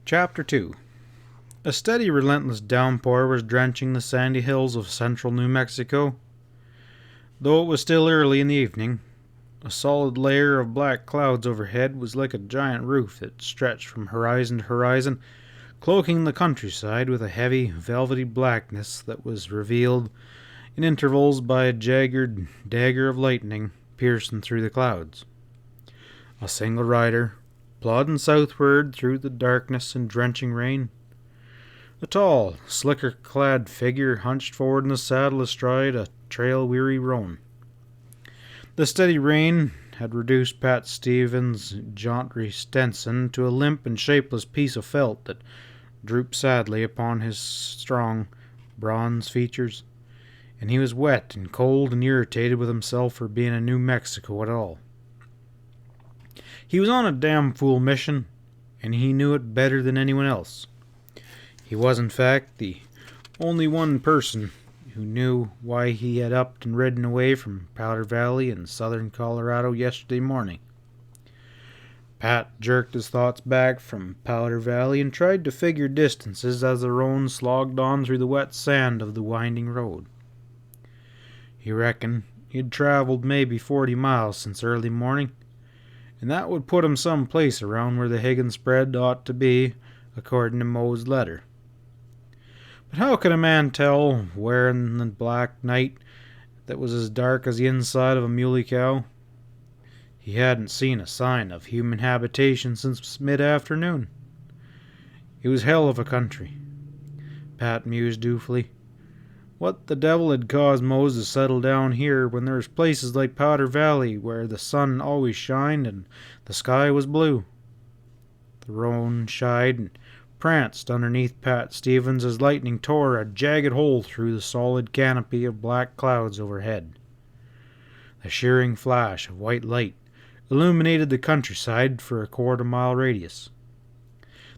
Chapter 2. A steady, relentless downpour was drenching the sandy hills of central New Mexico. Though it was still early in the evening, a solid layer of black clouds overhead was like a giant roof that stretched from horizon to horizon, cloaking the countryside with a heavy, velvety blackness that was revealed in intervals by a jagged dagger of lightning piercing through the clouds. A single rider, plodding southward through the darkness and drenching rain. A tall, slicker-clad figure hunched forward in the saddle astride a trail-weary roan. The steady rain had reduced Pat Stevens' jaunty Stetson to a limp and shapeless piece of felt that drooped sadly upon his strong, bronze features, and he was wet and cold and irritated with himself for being in New Mexico at all. He was on a damn fool mission, and he knew it better than anyone else. He was, in fact, the only one person who knew why he had upped and ridden away from Powder Valley in southern Colorado yesterday morning. Pat jerked his thoughts back from Powder Valley and tried to figure distances as the roan slogged on through the wet sand of the winding road. He reckoned he had traveled maybe 40 miles since early morning, and that would put him some place around where the Higgins spread ought to be, according to Moe's letter. But how could a man tell where in the black night that was as dark as the inside of a muley cow? He hadn't seen a sign of human habitation since mid-afternoon. It was hell of a country. Pat mused doubtfully. What the devil had caused Mose to settle down here when there was places like Powder Valley where the sun always shined and the sky was blue? The roan shied and pranced underneath Pat Stevens as lightning tore a jagged hole through the solid canopy of black clouds overhead. The shearing flash of white light illuminated the countryside for a quarter-mile radius.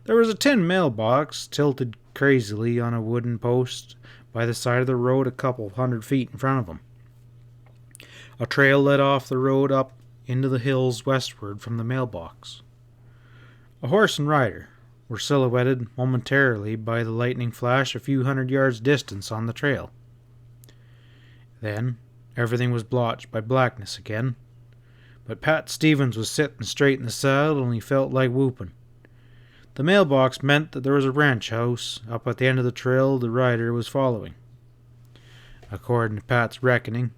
There was a tin mailbox tilted crazily on a wooden post by the side of the road a couple 100 feet in front of him. A trail led off the road up into the hills westward from the mailbox. A horse and rider were silhouetted momentarily by the lightning flash a few 100 yards distance on the trail. Then everything was blotched by blackness again, but Pat Stevens was sitting straight in the saddle and he felt like whooping. The mailbox meant that there was a ranch house up at the end of the trail the rider was following. According to Pat's reckoning,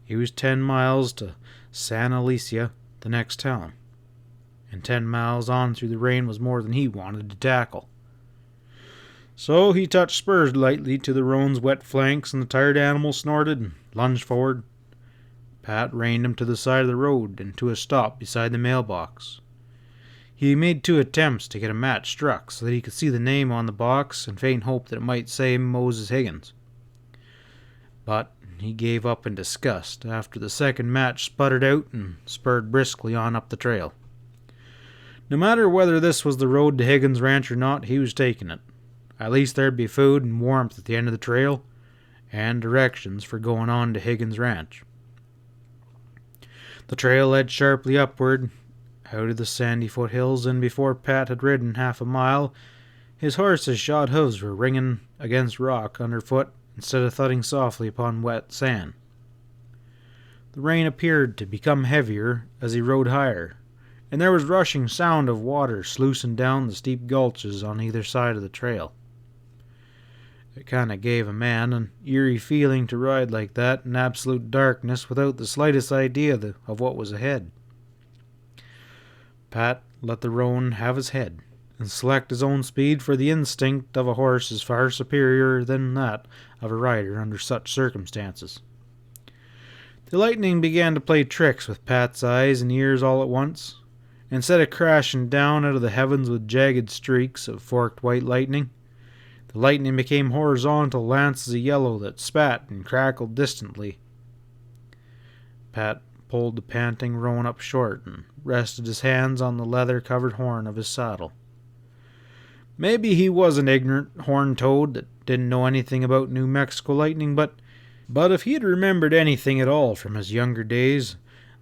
it was 10 miles to San Alicia, the next town, and 10 miles on through the rain was more than he wanted to tackle. So he touched spurs lightly to the roan's wet flanks, and the tired animal snorted and lunged forward. Pat reined him to the side of the road and to a stop beside the mailbox. He made 2 attempts to get a match struck so that he could see the name on the box and faint hope that it might say Moses Higgins. But he gave up in disgust after the second match sputtered out and spurred briskly on up the trail. No matter whether this was the road to Higgins' ranch or not, he was taking it. At least there'd be food and warmth at the end of the trail, and directions for going on to Higgins' ranch. The trail led sharply upward, out of the sandy foothills, and before Pat had ridden half a mile, his horse's shod hooves were ringing against rock underfoot instead of thudding softly upon wet sand. The rain appeared to become heavier as he rode higher, and there was rushing sound of water sluicing down the steep gulches on either side of the trail. It kind of gave a man an eerie feeling to ride like that in absolute darkness without the slightest idea of what was ahead. Pat let the roan have his head and select his own speed, for the instinct of a horse is far superior than that of a rider under such circumstances. The lightning began to play tricks with Pat's eyes and ears all at once. Instead of crashing down out of the heavens with jagged streaks of forked white lightning, the lightning became horizontal lances of yellow that spat and crackled distantly. Pat pulled the panting roan up short and rested his hands on the leather-covered horn of his saddle. Maybe he was an ignorant horned toad that didn't know anything about New Mexico lightning, but if he had remembered anything at all from his younger days,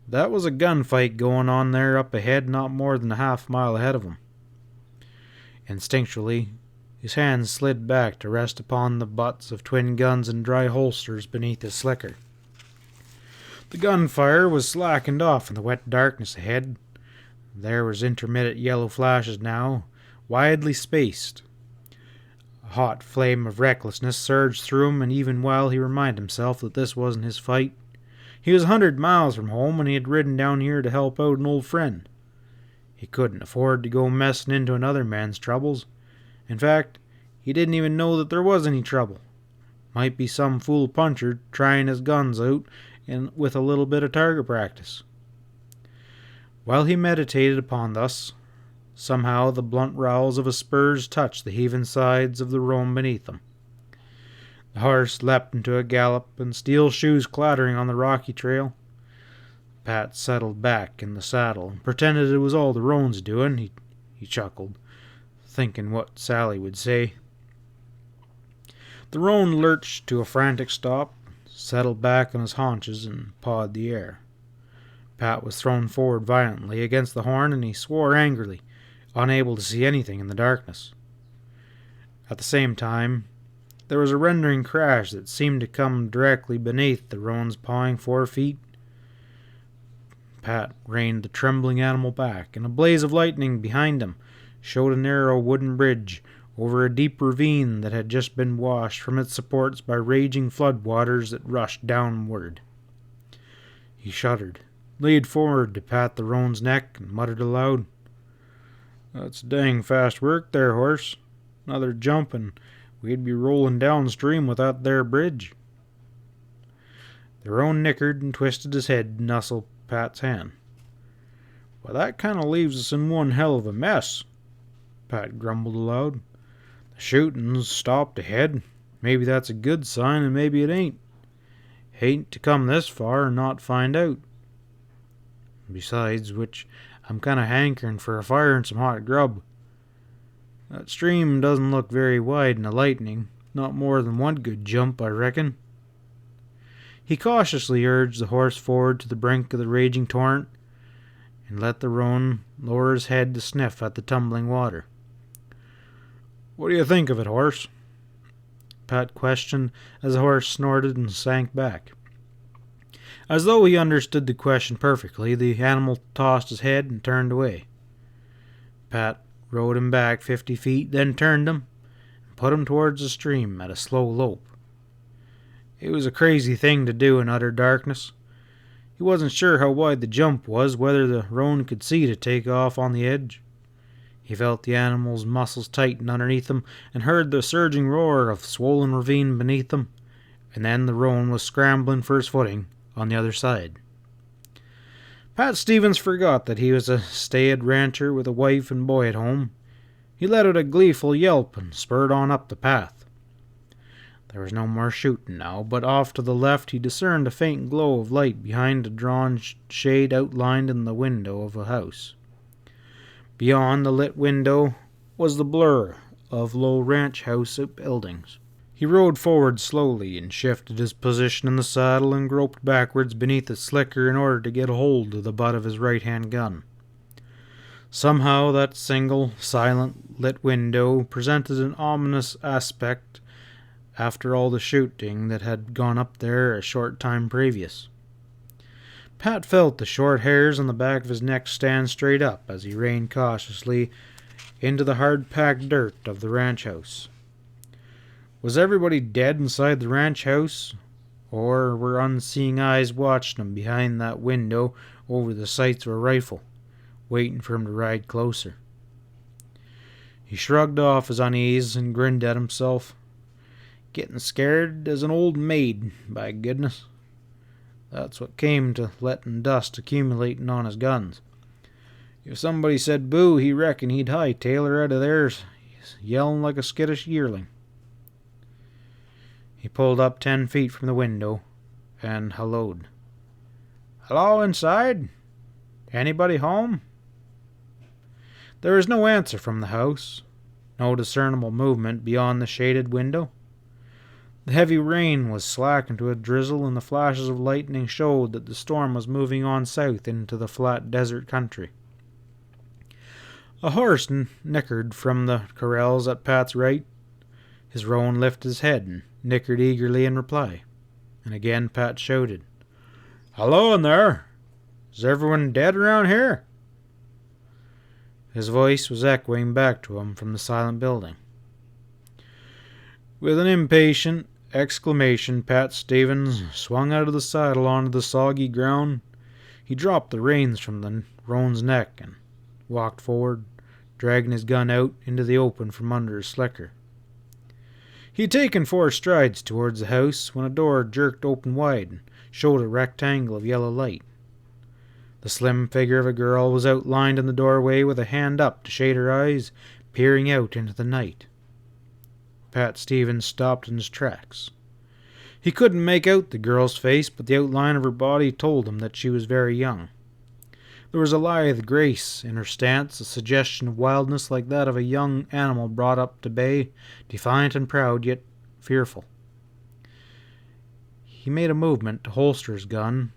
that was a gunfight going on there up ahead not more than a half mile ahead of him. Instinctually, his hands slid back to rest upon the butts of twin guns and dry holsters beneath his slicker. The gunfire was slackened off in the wet darkness ahead. There was intermittent yellow flashes now, widely spaced. A hot flame of recklessness surged through him, and even while he reminded himself that this wasn't his fight, he was 100 miles from home and he had ridden down here to help out an old friend. He couldn't afford to go messing into another man's troubles. In fact, he didn't even know that there was any trouble. Might be some fool puncher trying his guns out and with a little bit of target practice. While he meditated upon thus, somehow the blunt rowels of his spurs touched the heaving sides of the roan beneath him. The horse leapt into a gallop, and steel shoes clattering on the rocky trail. Pat settled back in the saddle and pretended it was all the roan's doing. He chuckled, thinking what Sally would say. The roan lurched to a frantic stop, settled back on his haunches, and pawed the air. Pat was thrown forward violently against the horn, and he swore angrily, unable to see anything in the darkness. At the same time, there was a rending crash that seemed to come directly beneath the roan's pawing 4 feet. Pat reined the trembling animal back, and a blaze of lightning behind him showed a narrow wooden bridge over a deep ravine that had just been washed from its supports by raging floodwaters that rushed downward. He shuddered, leaned forward to pat the roan's neck, and muttered aloud, "That's dang fast work there, horse. Another jump and we'd be rolling downstream with that there bridge." The roan nickered and twisted his head to nuzzle Pat's hand. "Well, that kind of leaves us in one hell of a mess," Pat grumbled aloud. "The shooting's stopped ahead. Maybe that's a good sign, and maybe it ain't. Hate to come this far and not find out. Besides which, I'm kind of hankering for a fire and some hot grub. That stream doesn't look very wide in the lightning. Not more than one good jump, I reckon." He cautiously urged the horse forward to the brink of the raging torrent, and let the roan lower his head to sniff at the tumbling water. "What do you think of it, horse?" Pat questioned as the horse snorted and sank back. As though he understood the question perfectly, the animal tossed his head and turned away. Pat rode him back 50 feet, then turned him and put him towards the stream at a slow lope. It was a crazy thing to do in utter darkness. He wasn't sure how wide the jump was, whether the roan could see to take off on the edge. He felt the animal's muscles tighten underneath him and heard the surging roar of the swollen ravine beneath him, and then the roan was scrambling for his footing on the other side. Pat Stevens forgot that he was a staid rancher with a wife and boy at home. He let out a gleeful yelp and spurred on up the path. There was no more shooting now, but off to the left he discerned a faint glow of light behind a drawn shade outlined in the window of a house. Beyond the lit window was the blur of low ranch house buildings. He rode forward slowly and shifted his position in the saddle and groped backwards beneath the slicker in order to get a hold of the butt of his right-hand gun. Somehow that single, silent, lit window presented an ominous aspect after all the shooting that had gone up there a short time previous. Pat felt the short hairs on the back of his neck stand straight up as he reined cautiously into the hard-packed dirt of the ranch house. Was everybody dead inside the ranch house, or were unseeing eyes watching him behind that window over the sights of a rifle, waiting for him to ride closer? He shrugged off his unease and grinned at himself. Getting scared as an old maid, by goodness. That's what came to letting dust accumulating on his guns. If somebody said boo, he reckoned he'd hightail her out of there yelling like a skittish yearling. He pulled up 10 feet from the window and helloed. "Hello, inside? Anybody home?" There was no answer from the house, no discernible movement beyond the shaded window. The heavy rain was slackened to a drizzle, and the flashes of lightning showed that the storm was moving on south into the flat desert country. A horse nickered from the corrals at Pat's right. His roan lifted his head and nickered eagerly in reply. And again Pat shouted, "Hello in there! Is everyone dead around here?" His voice was echoing back to him from the silent building. With an impatient exclamation, Pat Stevens swung out of the saddle onto the soggy ground. He dropped the reins from the roan's neck and walked forward, dragging his gun out into the open from under his slicker. He had taken 4 strides towards the house when a door jerked open wide and showed a rectangle of yellow light. The slim figure of a girl was outlined in the doorway with a hand up to shade her eyes, peering out into the night. Pat Stevens stopped in his tracks. He couldn't make out the girl's face, but the outline of her body told him that she was very young. There was a lithe grace in her stance, a suggestion of wildness like that of a young animal brought up to bay, defiant and proud, yet fearful. He made a movement to holster his gun,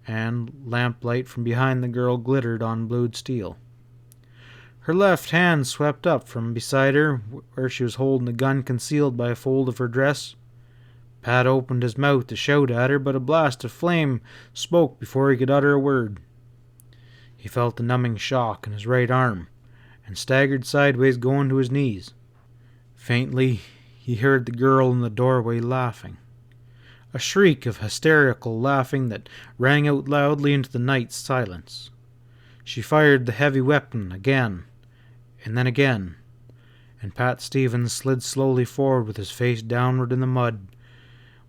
and lamplight from behind the girl glittered on blued steel. Her left hand swept up from beside her, where she was holding the gun concealed by a fold of her dress. Pat opened his mouth to shout at her, but a blast of flame spoke before he could utter a word. He felt the numbing shock in his right arm, and staggered sideways, going to his knees. Faintly, he heard the girl in the doorway laughing. A shriek of hysterical laughing that rang out loudly into the night's silence. She fired the heavy weapon again, and then again, and Pat Stevens slid slowly forward with his face downward in the mud,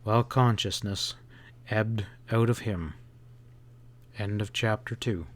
while consciousness ebbed out of him. End of chapter 2.